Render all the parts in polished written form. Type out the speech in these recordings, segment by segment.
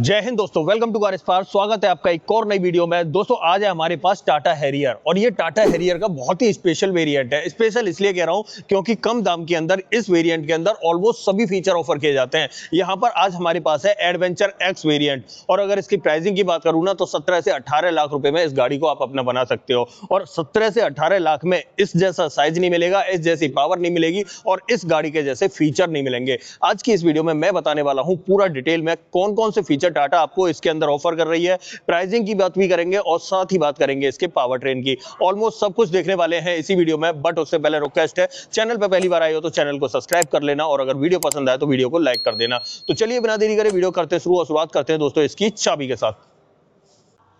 जय हिंद दोस्तों, welcome to car spark. स्वागत है आपका एक और नई वीडियो में। दोस्तों आज है हमारे पास टाटा हैरियर और ये टाटा हैरियर का बहुत ही स्पेशल वेरिएंट है। स्पेशल इसलिए कह रहा हूं क्योंकि कम दाम के अंदर इस वेरिएंट के अंदर ऑलमोस्ट सभी फीचर ऑफर किए जाते हैं। यहां पर आज हमारे पास है एडवेंचर एक्स वेरिएंट और अगर इसकी प्राइसिंग की बात करूं ना तो 17 से 18 लाख रुपए में इस गाड़ी को आप अपना बना सकते हो। और 17 से 18 लाख में इस जैसा साइज नहीं मिलेगा, इस जैसी पावर नहीं मिलेगी और इस गाड़ी के जैसे फीचर नहीं मिलेंगे। आज की इस वीडियो में मैं बताने वाला हूं पूरा डिटेल में कौन कौन से फीचर टाटा आपको इसके अंदर ऑफर कर रही है। प्राइसिंग की बात भी करेंगे और साथ ही बात करेंगे इसके पावर ट्रेन की। ऑलमोस्ट सब कुछ देखने वाले हैं इसी वीडियो में, बट उससे पहले रिक्वेस्ट है, चैनल पे पहली बार आए हो तो चैनल को सब्सक्राइब कर लेना और अगर वीडियो पसंद आए तो वीडियो को लाइक कर देना। तो चलिए बिना देरी करे वीडियो करते शुरू और शुरुआत करते हैं दोस्तों इसकी चाबी के साथ।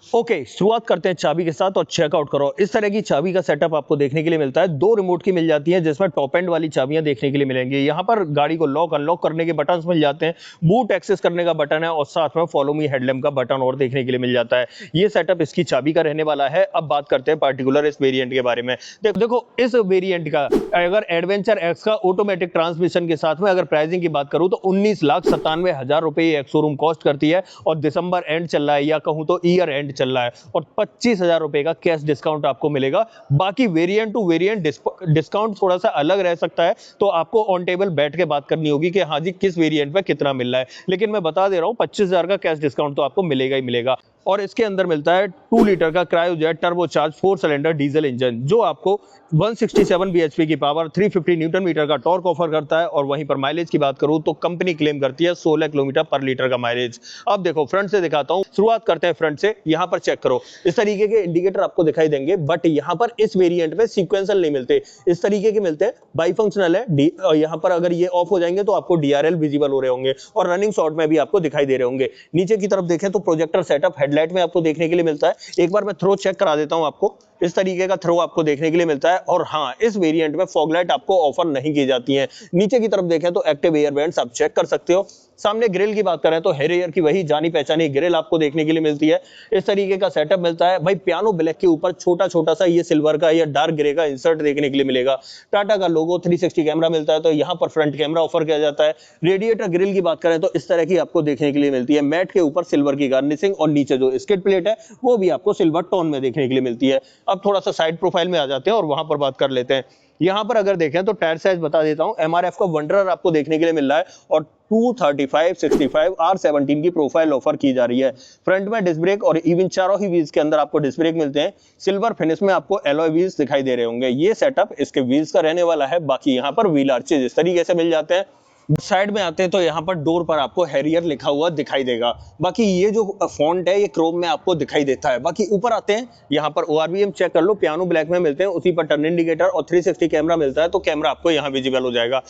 ओके, शुरुआत करते हैं चाबी के साथ और चेकआउट करो। इस तरह की चाबी का सेटअप आपको देखने के लिए मिलता है। दो रिमोट की मिल जाती है जिसमें टॉप एंड वाली चाबियां देखने के लिए मिलेंगी। यहाँ पर गाड़ी को लॉक अनलॉक करने के बटन मिल जाते हैं, बूट एक्सेस करने का बटन है और साथ में फॉलो मी हेडलैम्प का बटन और देखने के लिए मिल जाता है। ये सेटअप इसकी चाबी का रहने वाला है। अब बात करते हैं पार्टिकुलर इस वेरिएंट के बारे में। देखो इस वेरिएंट का अगर एडवेंचर एक्स का ऑटोमेटिक ट्रांसमिशन के साथ में अगर प्राइसिंग की बात करूं तो 19,97,000 रुपए एक्स शोरूम कॉस्ट करती है और दिसंबर एंड चल रहा है या कहूं तो ईयर एंड चल रहा है और 25,000 रुपए का कैश डिस्काउंट आपको मिलेगा। बाकी वेरिएंट टू वेरिएंट डिस्काउंट थोड़ा सा अलग रह सकता है, तो आपको ऑन टेबल बैठ के बात करनी होगी कि हाँ जी किस वेरिएंट पे कितना मिल रहा है। लेकिन मैं बता दे रहा हूं 25,000 का कैश डिस्काउंट तो आपको मिलेगा ही मिलेगा। और इसके अंदर मिलता है 2 लीटर का Kryojet turbocharge 4 cylinder diesel engine जो आपको 167 bhp की पावर 350 न्यूटन मीटर का टॉर्क ऑफर करता है। और वहीं पर माइलेज की बात करूं तो कंपनी क्लेम करती है 16 किलोमीटर पर लीटर का माइलेज। अब देखो फ्रंट से दिखाता हूं, शुरुआत करते हैं फ्रंट से। यहां पर चेक करो, इस तरीके के इंडिकेटर आपको दिखाई देंगे, बट यहां पर इस वेरिएंट में सीक्वेंशियल नहीं मिलते, इस तरीके के मिलते हैं। बाई फंक्शनल है। यहां पर अगर ये ऑफ हो जाएंगे तो आपको डीआरएल विजिबल हो रहे होंगे और रनिंग शॉट में भी आपको दिखाई दे रहे होंगे। नीचे की तरफ देखें तो प्रोजेक्टर सेटअप हेडलाइट में आपको देखने के लिए मिलता है। एक बार मैं थ्रो चेक करा देता हूं आपको। इस तरीके का थ्रो आपको देखने के लिए मिलता है। और हाँ, इस वेरिएंट में फॉग लाइट आपको ऑफर नहीं की जाती है। नीचे की तरफ देखें तो एक्टिव एयर वेंट्स आप चेक कर सकते हो। सामने ग्रिल की बात करें तो हैरियर की वही जानी पहचानी ग्रिल आपको देखने के लिए मिलती है। इस तरीके का सेटअप मिलता है। भाई पियानो ब्लैक के ऊपर छोटा छोटा सा ये सिल्वर का या डार्क ग्रे का इंसर्ट देखने के लिए मिलेगा। टाटा का लोगो 360 कैमरा मिलता है, तो यहाँ पर फ्रंट कैमरा ऑफर किया जाता है। रेडिएटर ग्रिल की बात करें तो इस तरह की आपको देखने के लिए मिलती है। मैट के ऊपर सिल्वर की गार्निशिंग और नीचे जो स्किड प्लेट है वो भी आपको सिल्वर टोन में देखने के लिए मिलती है। अब थोड़ा सा साइड प्रोफाइल में आ जाते हैं और वहां पर बात कर लेते हैं। यहां पर अगर देखें तो टायर साइज बता देता हूं। एमआरएफ का वंडरर आपको देखने के लिए मिल रहा है और 235 65 R17 की प्रोफाइल ऑफर की जा रही है। फ्रंट में डिस्क ब्रेक और इवन चारों ही व्हील्स के अंदर आपको डिस्क ब्रेक मिलते हैं। सिल्वर फिनिश में आपको एलॉय व्हील्स दिखाई दे रहे होंगे। ये सेटअप इसके व्हील्स का रहने वाला है। बाकी यहाँ पर व्हील आर्चेज इस तरीके से मिल जाते हैं। साइड में आते हैं तो यहाँ पर डोर पर आपको हैरियर लिखा हुआ दिखाई देगा। बाकी ये जो फॉन्ट है ये क्रोम में आपको दिखाई देता है। बाकी ऊपर आते हैं, यहाँ पर ओआरवीएम चेक कर लो, पियानो ब्लैक में मिलते हैं। उसी पर टर्न इंडिकेटर और 360 कैमरा मिलता है, तो कैमरा आपको यहाँ विजिबल हो जाएगा।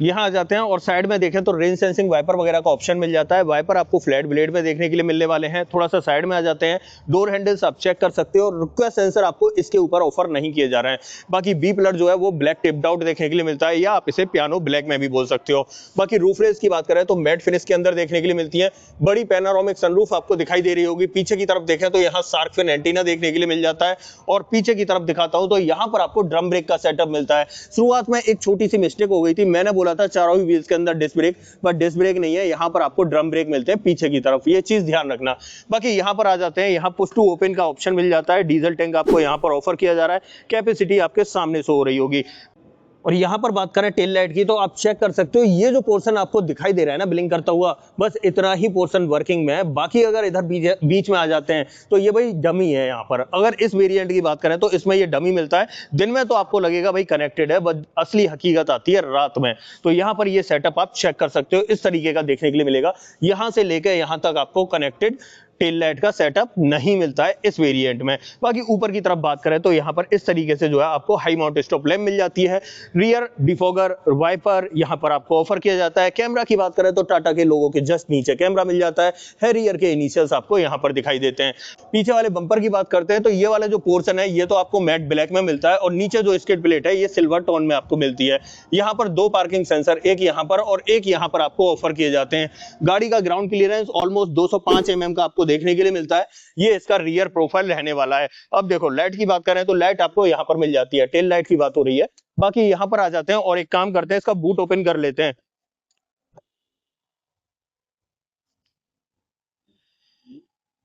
यहाँ आ जाते हैं और साइड में देखें तो रेन सेंसिंग वाइपर वगैरह का ऑप्शन मिल जाता है। वाइपर आपको फ्लैट ब्लेड में देखने के लिए मिलने वाले हैं। थोड़ा सा साइड में आ जाते हैं, डोर हैंडल्स आप चेक कर सकते हो। रिक्वेस्ट सेंसर आपको इसके ऊपर ऑफर नहीं किए जा रहे हैं। बाकी बी पिलर जो है वो ब्लैक टिप्ड आउट देखने के लिए मिलता है, या आप इसे पियानो ब्लैक में भी बोल सकते हो। बाकी रूफ रेस की बात करें तो मैट फिनिश के अंदर देखने के लिए मिलती है। बड़ी पैनोरामिक सनरूफ आपको दिखाई दे रही होगी। पीछे की तरफ देखें तो यहाँ शार्क फिन एंटीना देखने के लिए मिल जाता है। और पीछे की तरफ दिखाता हूं तो यहाँ पर आपको ड्रम ब्रेक का सेटअप मिलता है। शुरुआत में एक छोटी सी मिस्टेक हो गई थी, मैंने बोला था चारों ही के अंदर disc brake, but disc brake नहीं है, यहां पर आपको ड्रम ब्रेक मिलते हैं पीछे की तरफ, ये चीज ध्यान रखना। बाकी यहां पर आ जाते हैं, यहां पुश टू ओपन का ऑप्शन मिल जाता है। डीजल टैंक आपको यहां पर ऑफर किया जा रहा है। कैपेसिटी आपके सामने शो हो रही होगी। और यहां पर बात करें टेल लाइट की तो आप चेक कर सकते हो, ये जो पोर्शन आपको दिखाई दे रहा है ना ब्लिंक करता हुआ, बस इतना ही पोर्शन वर्किंग में है। बाकी अगर इधर बीच में आ जाते हैं तो ये भाई डमी है। यहां पर अगर इस वेरिएंट की बात करें तो इसमें ये डमी मिलता है। दिन में तो आपको लगेगा भाई कनेक्टेड है, बट असली हकीकत आती है रात में। तो यहां पर ये सेटअप आप चेक कर सकते हो, इस तरीके का देखने के लिए मिलेगा। यहां से लेकर यहां तक आपको कनेक्टेड टेल लाइट का सेटअप नहीं मिलता है इस वेरिएंट में। बाकी ऊपर की तरफ बात करें तो यहां पर इस तरीके से जो है आपको हाई माउंट स्टॉप लैम्प मिल जाती है। रियर डिफॉगर वाइपर यहां पर आपको ऑफर किया जाता है। कैमरा की बात करें तो टाटा के लोगों के जस्ट नीचे कैमरा मिल जाता है। हैरियर के इनिशियल्स आपको यहां पर दिखाई देते हैं। पीछे वाले बंपर की बात करते हैं तो ये वाला जो पोर्शन है ये तो आपको मैट ब्लैक में मिलता है और नीचे जो स्किड प्लेट है ये सिल्वर टोन में आपको मिलती है। यहां पर दो पार्किंग सेंसर, एक यहां पर और एक यहां पर आपको ऑफर किए जाते हैं। गाड़ी का ग्राउंड क्लियरेंस ऑलमोस्ट 205 mm का आपको देखने के लिए मिलता है। ये इसका रियर प्रोफाइल रहने वाला है। अब देखो लाइट की बात करें तो लाइट आपको यहां पर मिल जाती है, टेल लाइट की बात हो रही है। बाकी यहां पर आ जाते हैं और एक काम करते हैं, इसका बूट ओपन कर लेते हैं।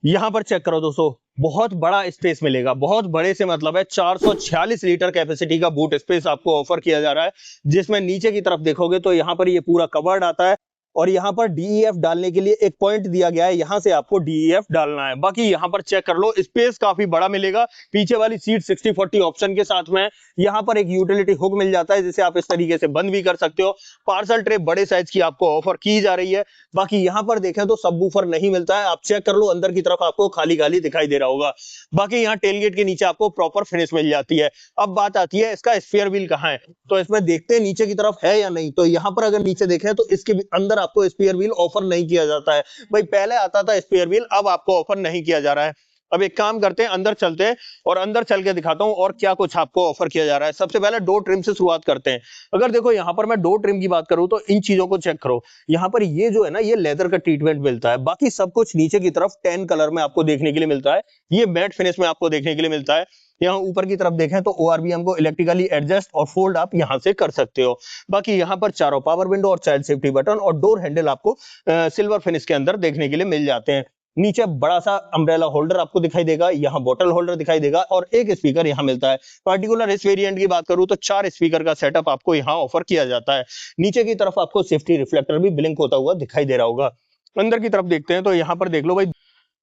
यहाँ पर चेक करो दोस्तों, बहुत बड़ा स्पेस मिलेगा। बहुत बड़े से मतलब है 446 लीटर कैपेसिटी का बूट स्पेस आपको ऑफर किया जा रहा है, जिसमें नीचे की तरफ देखोगे तो यहाँ पर ये पूरा कवर्ड आता है और यहाँ पर डीईएफ डालने के लिए एक पॉइंट दिया गया है, यहाँ से आपको डीईएफ डालना है। बाकी यहाँ पर चेक कर लो, स्पेस काफी बड़ा मिलेगा। पीछे वाली सीट 60-40 ऑप्शन के साथ में यहाँ पर एक यूटिलिटी हुक मिल जाता है, जिसे आप इस तरीके से बंद भी कर सकते हो। पार्सल ट्रे बड़े साइज की आपको ऑफर की जा रही है। बाकी यहाँ पर देखें तो सबवूफर नहीं मिलता है, आप चेक कर लो, अंदर की तरफ आपको खाली खाली दिखाई दे रहा होगा। बाकी यहाँ टेलगेट के नीचे आपको प्रॉपर फिनिश मिल जाती है। अब बात आती है इसका स्पेयर व्हील कहाँ है, तो इसमें देखते हैं नीचे की तरफ है या नहीं। तो यहाँ पर अगर नीचे देखें तो इसके अंदर आपको स्पेयर व्हील ऑफर नहीं किया जाता है। भाई पहले आता था स्पेयर व्हील, अब आपको ऑफर नहीं किया जा रहा है। अब एक काम करते हैं, अंदर चलते हैं और अंदर चल के दिखाता हूं और क्या कुछ आपको ऑफर किया जा रहा है। सबसे पहले डोर ट्रिम से शुरुआत करते हैं। अगर देखो यहाँ पर मैं डोर ट्रिम की बात करूं तो इन चीजों को चेक करो। यहाँ पर ये जो है ना, ये लेदर का ट्रीटमेंट मिलता है। बाकी सब कुछ नीचे की तरफ टैन कलर में आपको देखने के लिए मिलता है, ये मैट फिनिश में आपको देखने के लिए मिलता है। यहाँ ऊपर की तरफ देखें तो ORVM को इलेक्ट्रिकली एडजस्ट और फोल्ड आप यहाँ से कर सकते हो। बाकी यहाँ पर चारों पावर विंडो और चाइल्ड सेफ्टी बटन और डोर हैंडल आपको सिल्वर फिनिश के अंदर देखने के लिए मिल जाते हैं। नीचे बड़ा सा अम्ब्रेला होल्डर आपको दिखाई देगा, यहाँ बोतल होल्डर दिखाई देगा और एक स्पीकर यहाँ मिलता है। पर्टिकुलर इस वेरिएंट की बात करूं तो 4 स्पीकर का सेटअप आपको यहाँ ऑफर किया जाता है। नीचे की तरफ आपको सेफ्टी रिफ्लेक्टर भी ब्लिंक होता हुआ दिखाई दे रहा होगा। अंदर की तरफ देखते हैं तो यहाँ पर देख लो भाई,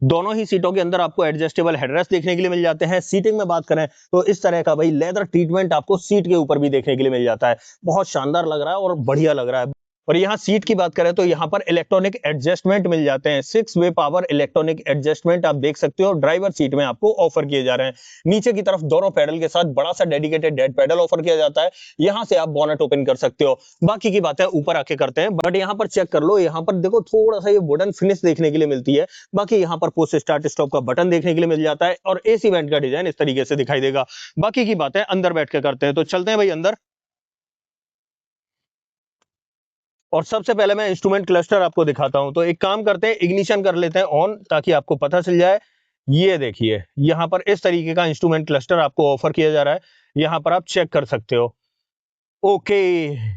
दोनों ही सीटों के अंदर आपको एडजस्टेबल हेडरेस्ट देखने के लिए मिल जाते हैं। सीटिंग में बात करें तो इस तरह का भाई लेदर ट्रीटमेंट आपको सीट के ऊपर भी देखने के लिए मिल जाता है। बहुत शानदार लग रहा है और बढ़िया लग रहा है। और यहाँ सीट की बात करें तो यहाँ पर इलेक्ट्रॉनिक एडजस्टमेंट मिल जाते हैं। 6 वे पावर इलेक्ट्रॉनिक एडजस्टमेंट आप देख सकते हो, ड्राइवर सीट में आपको ऑफर किए जा रहे हैं। नीचे की तरफ दोनों पैडल के साथ बड़ा सा डेडिकेटेड डेड पैडल ऑफर किया जाता है, यहाँ से आप बोनट ओपन कर सकते हो। बाकी की बातें ऊपर आके करते हैं, बट यहाँ पर चेक कर लो, यहाँ पर देखो थोड़ा सा ये वुडन फिनिश देखने के लिए मिलती है। बाकी यहाँ पर पुश स्टार्ट स्टॉप का बटन देखने के लिए मिल जाता है और AC वेंट का डिजाइन इस तरीके से दिखाई देगा। बाकी की बातें अंदर बैठ के करते हैं, तो चलते हैं भाई अंदर। और सबसे पहले मैं इंस्ट्रूमेंट क्लस्टर आपको दिखाता हूं। तो एक काम करते हैं, इग्निशन कर लेते हैं ऑन, ताकि आपको पता चल जाए। ये देखिए, यहां पर इस तरीके का इंस्ट्रूमेंट क्लस्टर आपको ऑफर किया जा रहा है, यहां पर आप चेक कर सकते हो। ओके,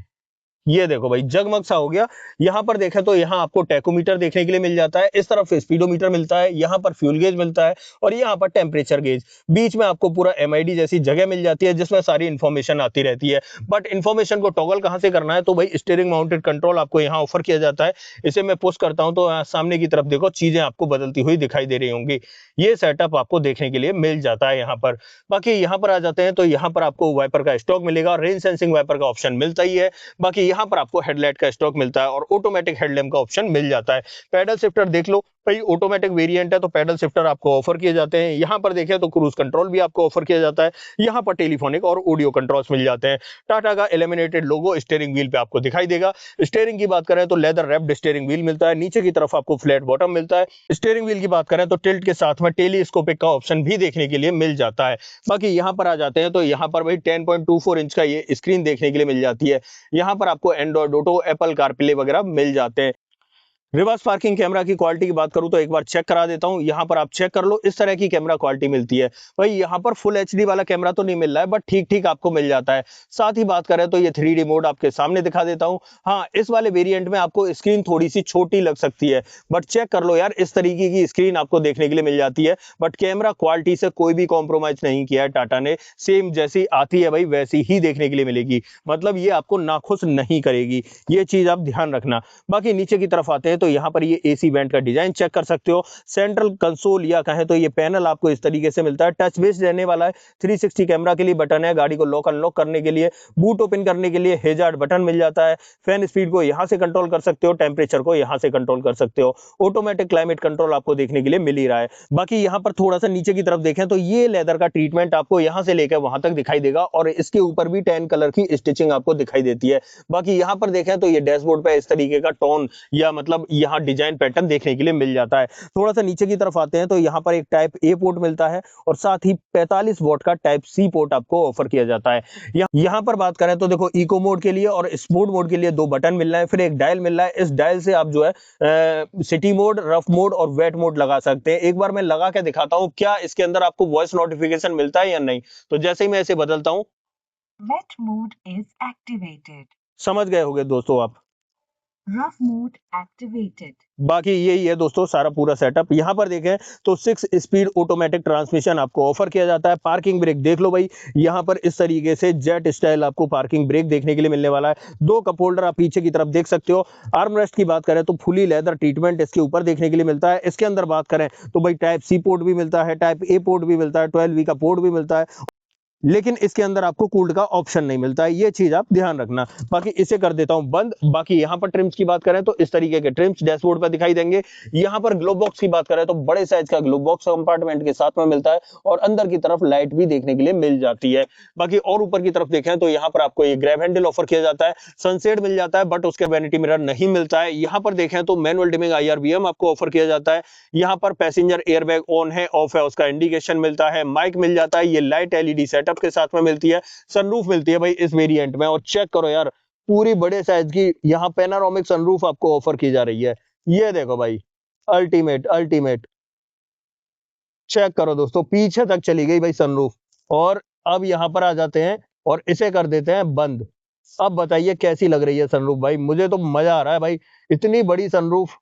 ये देखो भाई, जगमग सा हो गया। यहाँ पर देखें तो यहाँ आपको टैकोमीटर देखने के लिए मिल जाता है, इस तरफ स्पीडोमीटर मिलता है, यहाँ पर फ्यूल गेज मिलता है और यहाँ पर टेम्परेचर गेज। बीच में आपको पूरा MID जैसी जगह मिल जाती है, जिसमें सारी इंफॉर्मेशन आती रहती है। बट इंफॉर्मेशन को टॉगल कहाँ से करना है, तो भाई स्टीयरिंग माउंटेड कंट्रोल आपको यहाँ ऑफर किया जाता है। इसे मैं पुश करता हूँ तो सामने की तरफ देखो, चीजें आपको बदलती हुई दिखाई दे रही होंगी। ये सेटअप आपको देखने के लिए मिल जाता है यहाँ पर। बाकी यहाँ पर आ जाते हैं तो यहाँ पर आपको वाइपर का स्टॉक मिलेगा, रेन सेंसिंग वाइपर का ऑप्शन मिलता ही है। बाकी यहाँ पर आपको हेडलाइट का स्टॉक मिलता है और ऑटोमेटिक हेडलैम्प का ऑप्शन मिल जाता है। पैडल शिफ्टर देख लो भाई, ऑटोमेटिक वेरिएंट है तो पैडल शिफ्टर आपको ऑफर किए जाते हैं। यहाँ पर देखें तो क्रूज कंट्रोल भी आपको ऑफर किया जाता है। यहाँ पर टेलीफोनिक और ऑडियो कंट्रोल्स मिल जाते हैं। टाटा का एलिमिनेटेड लोगो स्टीयरिंग व्हील पे आपको दिखाई देगा। स्टीयरिंग की बात करें तो लेदर रैप्ड स्टीयरिंग व्हील मिलता है, नीचे की तरफ आपको फ्लैट बॉटम मिलता है। स्टीयरिंग व्हील की बात करें तो टिल्ट के साथ में टेलीस्कोपिक का ऑप्शन भी देखने के लिए मिल जाता है। बाकी यहाँ पर आ जाते हैं तो यहाँ पर भाई 10.24 इंच का ये स्क्रीन देखने के लिए मिल जाती है। यहाँ पर आपको एंड्रॉइड ऑटो, एप्पल कारप्ले वगैरह मिल जाते हैं। रिवर्स पार्किंग कैमरा की क्वालिटी की बात करूं तो एक बार चेक करा देता हूं, यहां पर आप चेक कर लो, इस तरह की कैमरा क्वालिटी मिलती है। भाई यहां पर फुल HD वाला कैमरा तो नहीं मिल रहा है, बट ठीक ठीक आपको मिल जाता है। साथ ही बात करें तो ये 3D मोड आपके सामने दिखा देता हूं। हाँ, इस वाले वेरिएंट में आपको स्क्रीन थोड़ी सी छोटी लग सकती है, बट चेक कर लो यार, इस तरीके की स्क्रीन आपको देखने के लिए मिल जाती है। बट कैमरा क्वालिटी से कोई भी कॉम्प्रोमाइज नहीं किया है टाटा ने, सेम जैसी आती है भाई वैसी ही देखने के लिए मिलेगी। मतलब ये आपको नाखुश नहीं करेगी, ये चीज आप ध्यान रखना। बाकी नीचे की तरफ आते हैं तो यहाँ पर ये AC वेंट का डिजाइन चेक कर सकते हो। सेंट्रल कंसोल या कहें तो ये पैनल आपको इस तरीके से मिलता है, टच बेस्ड रहने वाला है। 360 कैमरा के लिए बटन है, गाड़ी को लॉक अनलॉक करने के लिए, बूट ओपन करने के लिए हेजार्ड बटन मिल जाता है। फैन स्पीड को यहाँ से कंट्रोल कर सकते हो, टेम्परेचर को यहाँ से कंट्रोल कर सकते हो। ऑटोमेटिक क्लाइमेट कंट्रोल आपको देखने के लिए मिल ही रहा है। बाकी यहाँ पर थोड़ा सा नीचे की तरफ देखें तो ये लेदर का ट्रीटमेंट आपको यहाँ से लेकर वहां तक दिखाई देगा और इसके ऊपर भी 10 कलर की स्टिचिंग आपको दिखाई देती है। बाकी यहाँ पर देखें तो ये डैशबोर्ड पे इस तरीके का टोन या मतलब यहाँ डिजाइन पैटर्न देखने के लिए मिल जाता है। थोड़ा सा नीचे की तरफ आते हैं तो यहाँ पर एक टाइप A पोर्ट मिलता है और साथ ही 45 वॉट का टाइप C पोर्ट आपको ऑफर किया जाता है। यहाँ पर बात करें तो देखो, इको मोड के लिए और स्पोर्ट मोड के लिए 2 बटन मिल रहा है, फिर एक डायल मिल रहा है। इस डायल से आप जो है सिटी मोड, रफ मोड और वेट मोड लगा सकते हैं। एक बार मैं लगा के दिखाता हूँ, क्या इसके अंदर आपको वॉइस नोटिफिकेशन मिलता है या नहीं। तो जैसे ही मैं इसे बदलता हूँ, वेट मोड इज एक्टिवेटेड। समझ गए होंगे दोस्तों आप। Rough mode activated. बाकी यही है दोस्तों सारा पूरा सेटअप। यहाँ पर देखें तो 6 स्पीड ऑटोमेटिक ट्रांसमिशन आपको ऑफर किया जाता है। पार्किंग ब्रेक देख लो भाई, यहाँ पर इस तरीके से जेट स्टाइल आपको पार्किंग ब्रेक देखने के लिए मिलने वाला है। 2 कप होल्डर आप पीछे की तरफ देख सकते हो। आर्मरेस्ट की बात करें तो फुली लेदर ट्रीटमेंट इसके ऊपर देखने के लिए मिलता है। इसके अंदर बात करें तो भाई टाइप सी पोर्ट भी मिलता है, टाइप ए पोर्ट भी मिलता है, 12V का पोर्ट भी मिलता है, लेकिन इसके अंदर आपको कूल्ड का ऑप्शन नहीं मिलता है, ये चीज आप ध्यान रखना। बाकी इसे कर देता हूं बंद। बाकी यहाँ पर ट्रिम्स की बात करें तो इस तरीके के ट्रिम्स डैशबोर्ड पर दिखाई देंगे। यहाँ पर ग्लोब बॉक्स की बात करें तो बड़े साइज का ग्लोब बॉक्स कंपार्टमेंट के साथ में मिलता है और अंदर की तरफ लाइट भी देखने के लिए मिल जाती है। बाकी और ऊपर की तरफ देखें तो यहाँ पर आपको ये ग्रैब हैंडल ऑफर किया जाता है, सनसेट मिल जाता है बट उसके वैनिटी मिरर नहीं मिलता है। यहाँ पर देखें तो मैनुअल डिमिंग IRBM आपको ऑफर किया जाता है। यहाँ पर पैसेंजर एयरबैग ऑन है ऑफ है उसका इंडिकेशन मिलता है, माइक मिल जाता है, ये लाइट LED सेटअप के साथ में मिलती है, सनरूफ मिलती है भाई इस वेरिएंट में। और चेक करो यार, पूरी बड़े साइज की यहाँ पैनारोमिक सनरूफ आपको ऑफर की जा रही है। ये देखो भाई, अल्टीमेट अल्टीमेट। चेक करो दोस्तों, पीछे तक चली गई भाई सनरूफ। और अब यहाँ पर आ जाते हैं और इसे कर देते हैं बंद। अब बताइए कैसी लग रही है सनरूफ भाई, मुझे तो मजा आ रहा है भाई, इतनी बड़ी सनरूफ।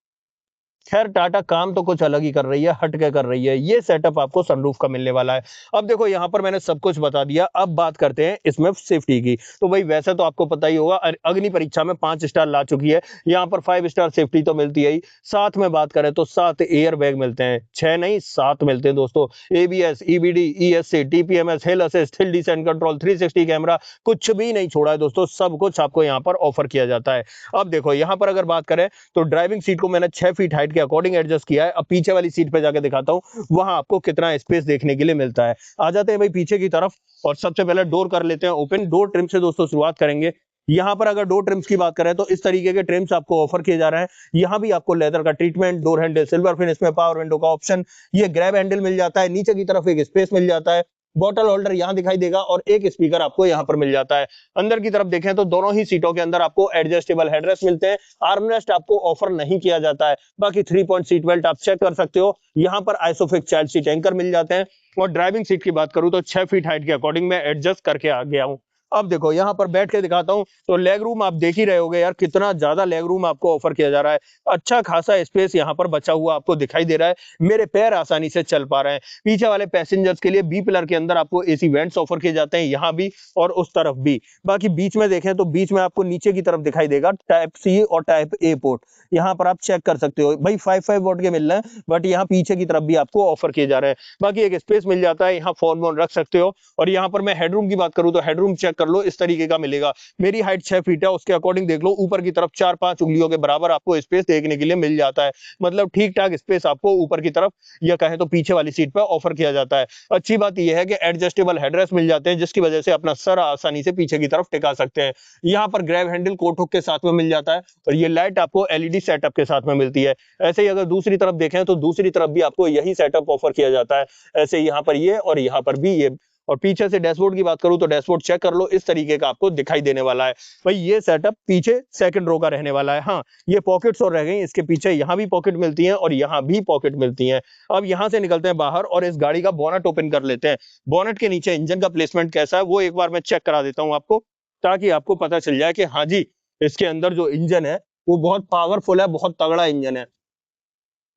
खैर टाटा काम तो कुछ अलग ही कर रही है, हटके कर रही है। ये सेटअप आपको सनरूफ का मिलने वाला है। अब देखो यहाँ पर मैंने सब कुछ बता दिया, अब बात करते हैं इसमें सेफ्टी की। तो भाई वैसे तो आपको पता ही होगा, अग्नि परीक्षा में 5 स्टार ला चुकी है, यहाँ पर 5 स्टार सेफ्टी तो मिलती है ही। साथ में बात करें तो 7 एयर बैग मिलते हैं, 6 नहीं 7 मिलते हैं दोस्तों। ABS, EBD, ESC, TPMS, हिल assist, hill descent control, 360 camera, कुछ भी नहीं छोड़ा है दोस्तों, सब कुछ आपको यहाँ पर ऑफर किया जाता है। अब देखो यहाँ पर अगर बात करें तो ड्राइविंग सीट को मैंने 6 फीट हाइट के अकॉर्डिंग एडजस्ट किया है। अब पीछे वाली सीट पे जाके दिखाता हूं वहां आपको कितना स्पेस देखने के लिए मिलता है। आ जाते हैं भाई पीछे की तरफ और सबसे पहले डोर कर लेते हैं ओपन। डोर ट्रिम से दोस्तों शुरुआत करेंगे। यहाँ पर अगर डोर ट्रिम्स की बात करें तो इस तरीके के ट्रिम्स आपको ऑफर किए जा रहे हैं। यहाँ भी आपको लेदर का treatment, door handle silver finish में, पावर विंडो का ऑप्शन, ये ग्रैब हैंडल मिल जाता है, नीचे की तरफ एक स्पेस मिल जाता है, बॉटल होल्डर यहाँ दिखाई देगा और एक स्पीकर आपको यहाँ पर मिल जाता है। अंदर की तरफ देखें तो दोनों ही सीटों के अंदर आपको एडजस्टेबल हेडरेस्ट मिलते हैं। आर्मरेस्ट आपको ऑफर नहीं किया जाता है। बाकी 3 पॉइंट सीट बेल्ट आप चेक कर सकते हो। यहाँ पर आइसोफिक चाइल्ड सीट एंकर मिल जाते हैं। और ड्राइविंग सीट की बात करूं तो 6 फीट हाइट के अकॉर्डिंग मैं एडजस्ट करके आ गया हूँ। अब देखो यहाँ पर बैठ के दिखाता हूँ तो लेग रूम आप देख ही रहे होगे यार, कितना ज्यादा लेग रूम आपको ऑफर किया जा रहा है। अच्छा खासा स्पेस यहाँ पर बचा हुआ आपको दिखाई दे रहा है। मेरे पैर आसानी से चल पा रहे हैं। पीछे वाले पैसेंजर्स के लिए बी पिलर के अंदर आपको AC वेंट्स ऑफर किए जाते हैं, यहाँ भी और उस तरफ भी। बाकी बीच में देखें तो बीच में आपको नीचे की तरफ दिखाई देगा टाइप C और टाइप A पोर्ट। यहाँ पर आप चेक कर सकते हो भाई 5 वोल्ट के मिल रहे हैं, बट यहाँ पीछे की तरफ भी आपको ऑफर किए जा रहे हैं। बाकी एक स्पेस मिल जाता है, यहाँ फोन वोन रख सकते हो। और यहाँ पर मैं हेडरूम की बात करूँ तो हेडरूम चेक कर लो, इस तरीके का मिलेगा। मेरी हाइट 6 फीट है, उसके अकॉर्डिंग देख लो ऊपर की तरफ 4-5 उंगलियों के बराबर आपको स्पेस देखने के लिए मिल जाता है। मतलब ठीक ठाक स्पेस आपको ऊपर की तरफ या कहे तो पीछे वाली सीट पर ऑफर किया जाता है। अच्छी बात यह है कि एडजस्टेबल हेडरेस्ट मिल जाते हैं, जिसकी वजह से अपना सर आसानी से पीछे की तरफ टिका सकते हैं। यहाँ पर ग्रैब हैंडल कोट हुक के साथ में मिल जाता है और ये लाइट आपको LED सेटअप के साथ में मिलती है। ऐसे ही अगर दूसरी तरफ देखें तो दूसरी तरफ भी आपको यही सेटअप ऑफर किया जाता है। ऐसे यहाँ पर ये और यहाँ पर भी ये। और पीछे से डैशबोर्ड की बात करूं तो डैशबोर्ड चेक कर लो, इस तरीके का आपको दिखाई देने वाला है। भाई ये सेटअप पीछे सेकंड रो का रहने वाला है। हाँ, ये पॉकेट्स और रह गई इसके पीछे, यहाँ भी पॉकेट मिलती है और यहाँ भी पॉकेट मिलती है। अब यहाँ से निकलते हैं बाहर और इस गाड़ी का बोनट ओपन कर लेते हैं। बोनट के नीचे इंजन का प्लेसमेंट कैसा है वो एक बार मैं चेक करा देता हूँ आपको, ताकि आपको पता चल जाए कि हाँ जी इसके अंदर जो इंजन है वो बहुत पावरफुल है, बहुत तगड़ा इंजन है।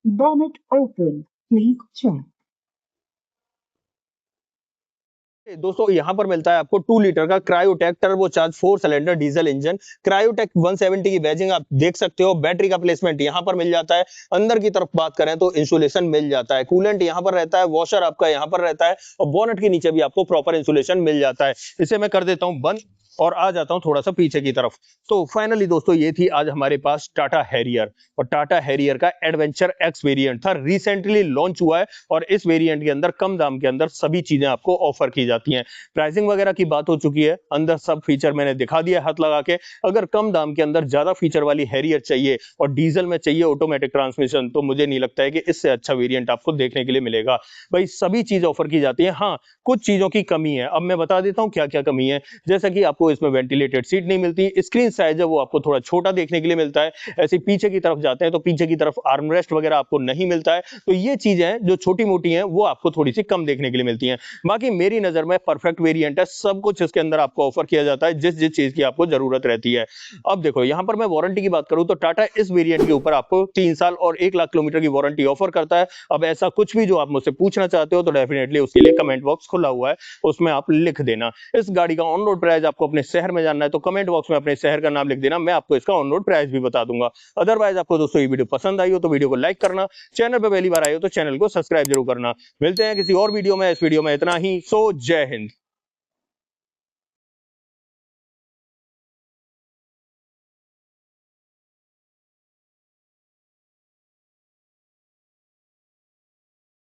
Bonnet open. Please check. दोस्तों यहाँ पर मिलता है आपको 2 लीटर का Kryotec turbocharge 4 cylinder diesel engine. Kryotec 170 की बैजिंग आप देख सकते हो। बैटरी का प्लेसमेंट यहाँ पर मिल जाता है। अंदर की तरफ बात करें तो इंसुलेशन मिल जाता है, कूलेंट यहाँ पर रहता है, वॉशर आपका यहाँ पर रहता है और बोनेट के नीचे भी आपको प्रॉपर इंसुलेशन मिल जाता है। इसे मैं कर देता हूँ बंद और आ जाता हूं थोड़ा सा पीछे की तरफ। तो फाइनली दोस्तों ये थी आज हमारे पास टाटा हैरियर, और टाटा हैरियर का एडवेंचर एक्स वेरिएंट था, रिसेंटली लॉन्च हुआ है और इस वेरिएंट के अंदर कम दाम के अंदर सभी चीजें आपको ऑफर की जाती हैं। प्राइसिंग वगैरह की बात हो चुकी है, अंदर सब फीचर मैंने दिखा दिया हाथ लगा के। अगर कम दाम के अंदर ज्यादा फीचर वाली हैरियर चाहिए और डीजल में चाहिए ऑटोमेटिक ट्रांसमिशन, तो मुझे नहीं लगता है कि इससे अच्छा वेरिएंट आपको देखने के लिए मिलेगा। भाई सभी चीज ऑफर की जाती है। हाँ, कुछ चीजों की कमी है, अब मैं बता देता हूँ क्या क्या कमी है। जैसा कि आपको आपको इसमें वेंटिलेटेड सीट नहीं मिलती, स्क्रीन साइज है वो आपको थोड़ा छोटा देखने के लिए मिलता है। ऐसे पीछे की तरफ जाते हैं तो पीछे की तरफ आर्मरेस्ट वगैरह आपको नहीं मिलता है। तो ये चीजें हैं जो छोटी मोटी हैं वो आपको थोड़ी सी कम देखने के लिए मिलती हैं। बाकी मेरी नजर में परफेक्ट वेरिएंट है, सब कुछ इसके अंदर आपको ऑफर किया जाता है जिस जिस चीज की आपको जरूरत रहती है। अब देखो यहां पर मैं वारंटी की बात करूं तो टाटा इस वेरिएंट के ऊपर आपको 3 साल और 1 लाख किलोमीटर की वारंटी ऑफर करता है। अब ऐसा कुछ भी जो आप मुझसे पूछना चाहते हो तो डेफिनेटली उसके लिए कमेंट बॉक्स खुला हुआ है, उसमें आप लिख देना। इस गाड़ी का ऑन रोड प्राइस आपको अपने शहर में जानना है तो कमेंट बॉक्स में अपने शहर का नाम लिख देना, मैं आपको इसका ऑन रोड प्राइस भी बता दूंगा। अदरवाइज आपको दोस्तों ये वीडियो पसंद आई हो तो वीडियो को लाइक करना, चैनल पर पहली बार आए हो तो चैनल को सब्सक्राइब जरूर करना। मिलते हैं किसी और वीडियो में, इस वीडियो में इतना ही। सो जय हिंद।